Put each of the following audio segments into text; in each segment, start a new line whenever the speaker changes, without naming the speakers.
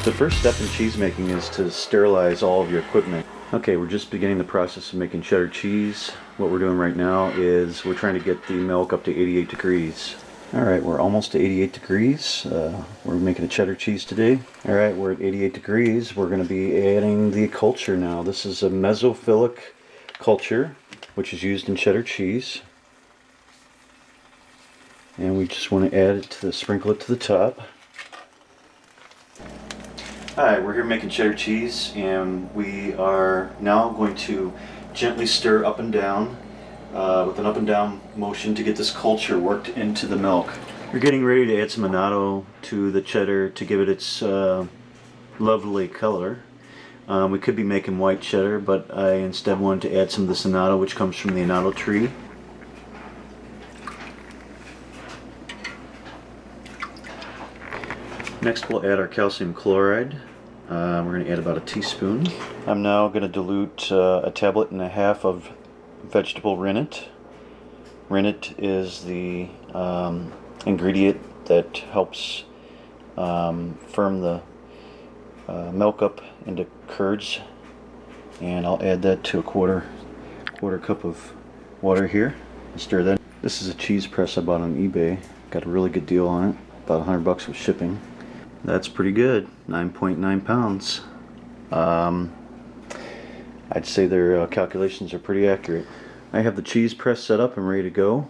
The first step in cheese making is to sterilize all of your equipment. Okay, we're just beginning the process of making cheddar cheese. What we're doing right now is we're trying to get the milk up to 88 degrees. Alright, we're almost to 88 degrees. We're making a cheddar cheese today. Alright, we're at 88 degrees. We're going to be adding the culture now. This is a mesophilic culture, which is used in cheddar cheese. And we just want to add it to sprinkle it to the top. Alright, we're here making cheddar cheese, and we are now going to gently stir up and down with an up and down motion to get this culture worked into the milk. We're getting ready to add some annatto to the cheddar to give it its lovely color. We could be making white cheddar, but I instead wanted to add some of this annatto, which comes from the annatto tree. Next we'll add our calcium chloride. We're going to add about a teaspoon. I'm now going to dilute a tablet and a half of vegetable rennet. Rennet is the ingredient that helps firm the milk up into curds, and I'll add that to a quarter cup of water here and stir that. This is a cheese press I bought on eBay. Got a really good deal on it, about $100 with shipping. That's pretty good, 9.9 pounds. I'd say their calculations are pretty accurate. I have the cheese press set up and ready to go.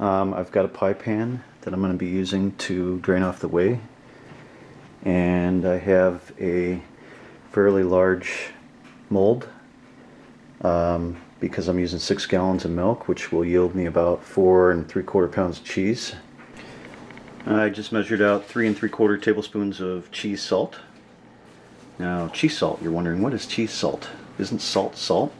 I've got a pie pan that I'm going to be using to drain off the whey. And I have a fairly large mold because I'm using 6 gallons of milk, which will yield me about 4 3/4 pounds of cheese. I just measured out 3 3/4 tablespoons of cheese salt. Now, cheese salt, you're wondering, what is cheese salt? Isn't salt salt?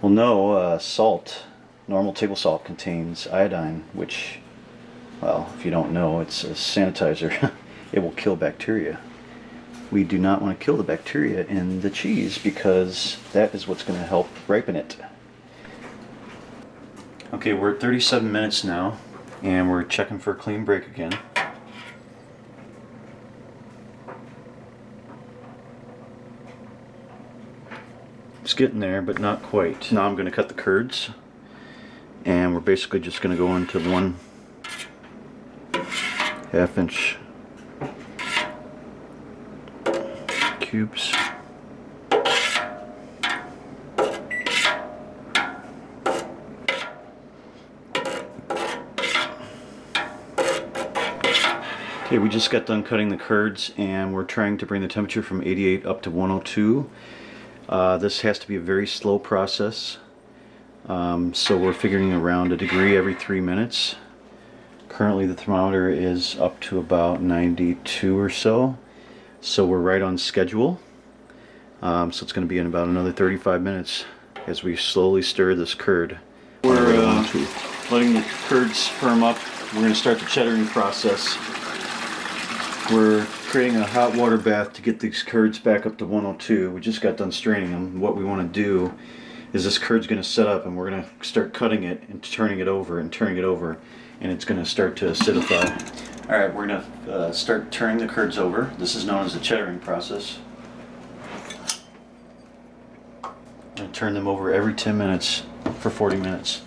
Well, no, salt, normal table salt, contains iodine, which, well, if you don't know, it's a sanitizer. It will kill bacteria. We do not want to kill the bacteria in the cheese because that is what's going to help ripen it. Okay, we're at 37 minutes now, and we're checking for a clean break again. It's getting there, but not quite. Now I'm going to cut the curds, and we're basically just going to go into 1/2 inch cubes. Okay, we just got done cutting the curds, and we're trying to bring the temperature from 88 up to 102. This has to be a very slow process, so we're figuring around 1 degree every 3 minutes. Currently the thermometer is up to about 92 or so, so we're right on schedule. So it's going to be in about another 35 minutes as we slowly stir this curd. We're letting the curds firm up. We're going to start the cheddaring process. We're creating a hot water bath to get these curds back up to 102. We just got done straining them. What we want to do is this curd's going to set up, and we're going to start cutting it and turning it over and turning it over, and it's going to start to acidify. Alright, we're going to start turning the curds over. This is known as the cheddaring process. I'm going to turn them over every 10 minutes for 40 minutes.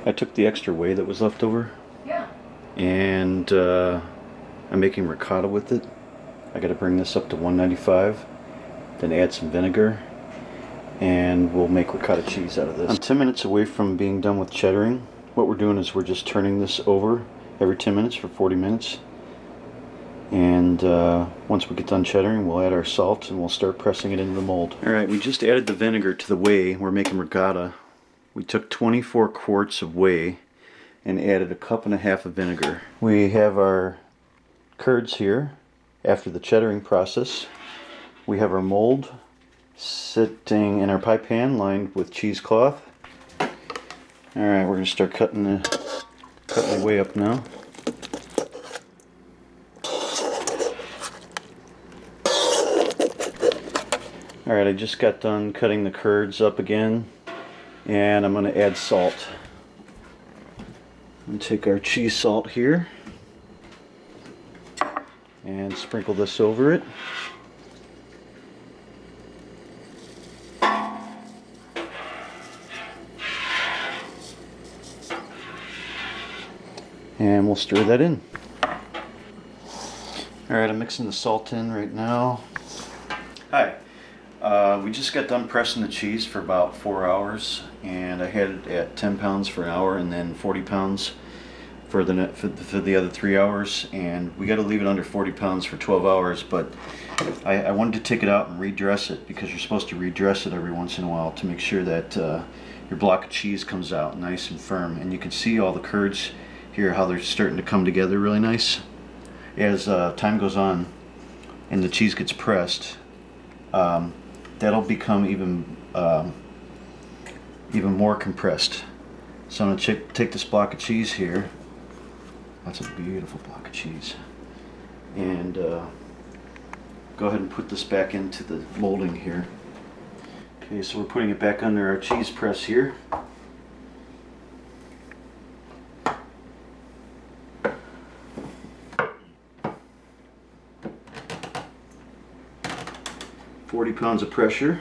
I took the extra whey that was left over, and I'm making ricotta with it. I got to bring this up to 195, then add some vinegar, and we'll make ricotta cheese out of this. I'm 10 minutes away from being done with cheddaring. What we're doing is we're just turning this over every 10 minutes for 40 minutes. And once we get done cheddaring, we'll add our salt and we'll start pressing it into the mold. Alright, we just added the vinegar to the whey. We're making ricotta. We took 24 quarts of whey and added 1.5 cups of vinegar. We have our curds here after the cheddaring process. We have our mold sitting in our pie pan lined with cheesecloth. Alright, we're going to start cutting the whey up now. Alright, I just got done cutting the curds up again, and I'm going to add salt. And take our cheese salt here and sprinkle this over it. And we'll stir that in. Alright, I'm mixing the salt in right now. Hi. We just got done pressing the cheese for about 4 hours, and I had it at 10 pounds for an hour and then 40 pounds for the other 3 hours, and we got to leave it under 40 pounds for 12 hours, but I wanted to take it out and redress it, because you're supposed to redress it every once in a while to make sure that your block of cheese comes out nice and firm. And you can see all the curds here, how they're starting to come together really nice. As time goes on and the cheese gets pressed, that'll become even more compressed. So I'm going to take this block of cheese here. That's a beautiful block of cheese. And go ahead and put this back into the molding here. Okay, so we're putting it back under our cheese press here. "40 pounds of pressure."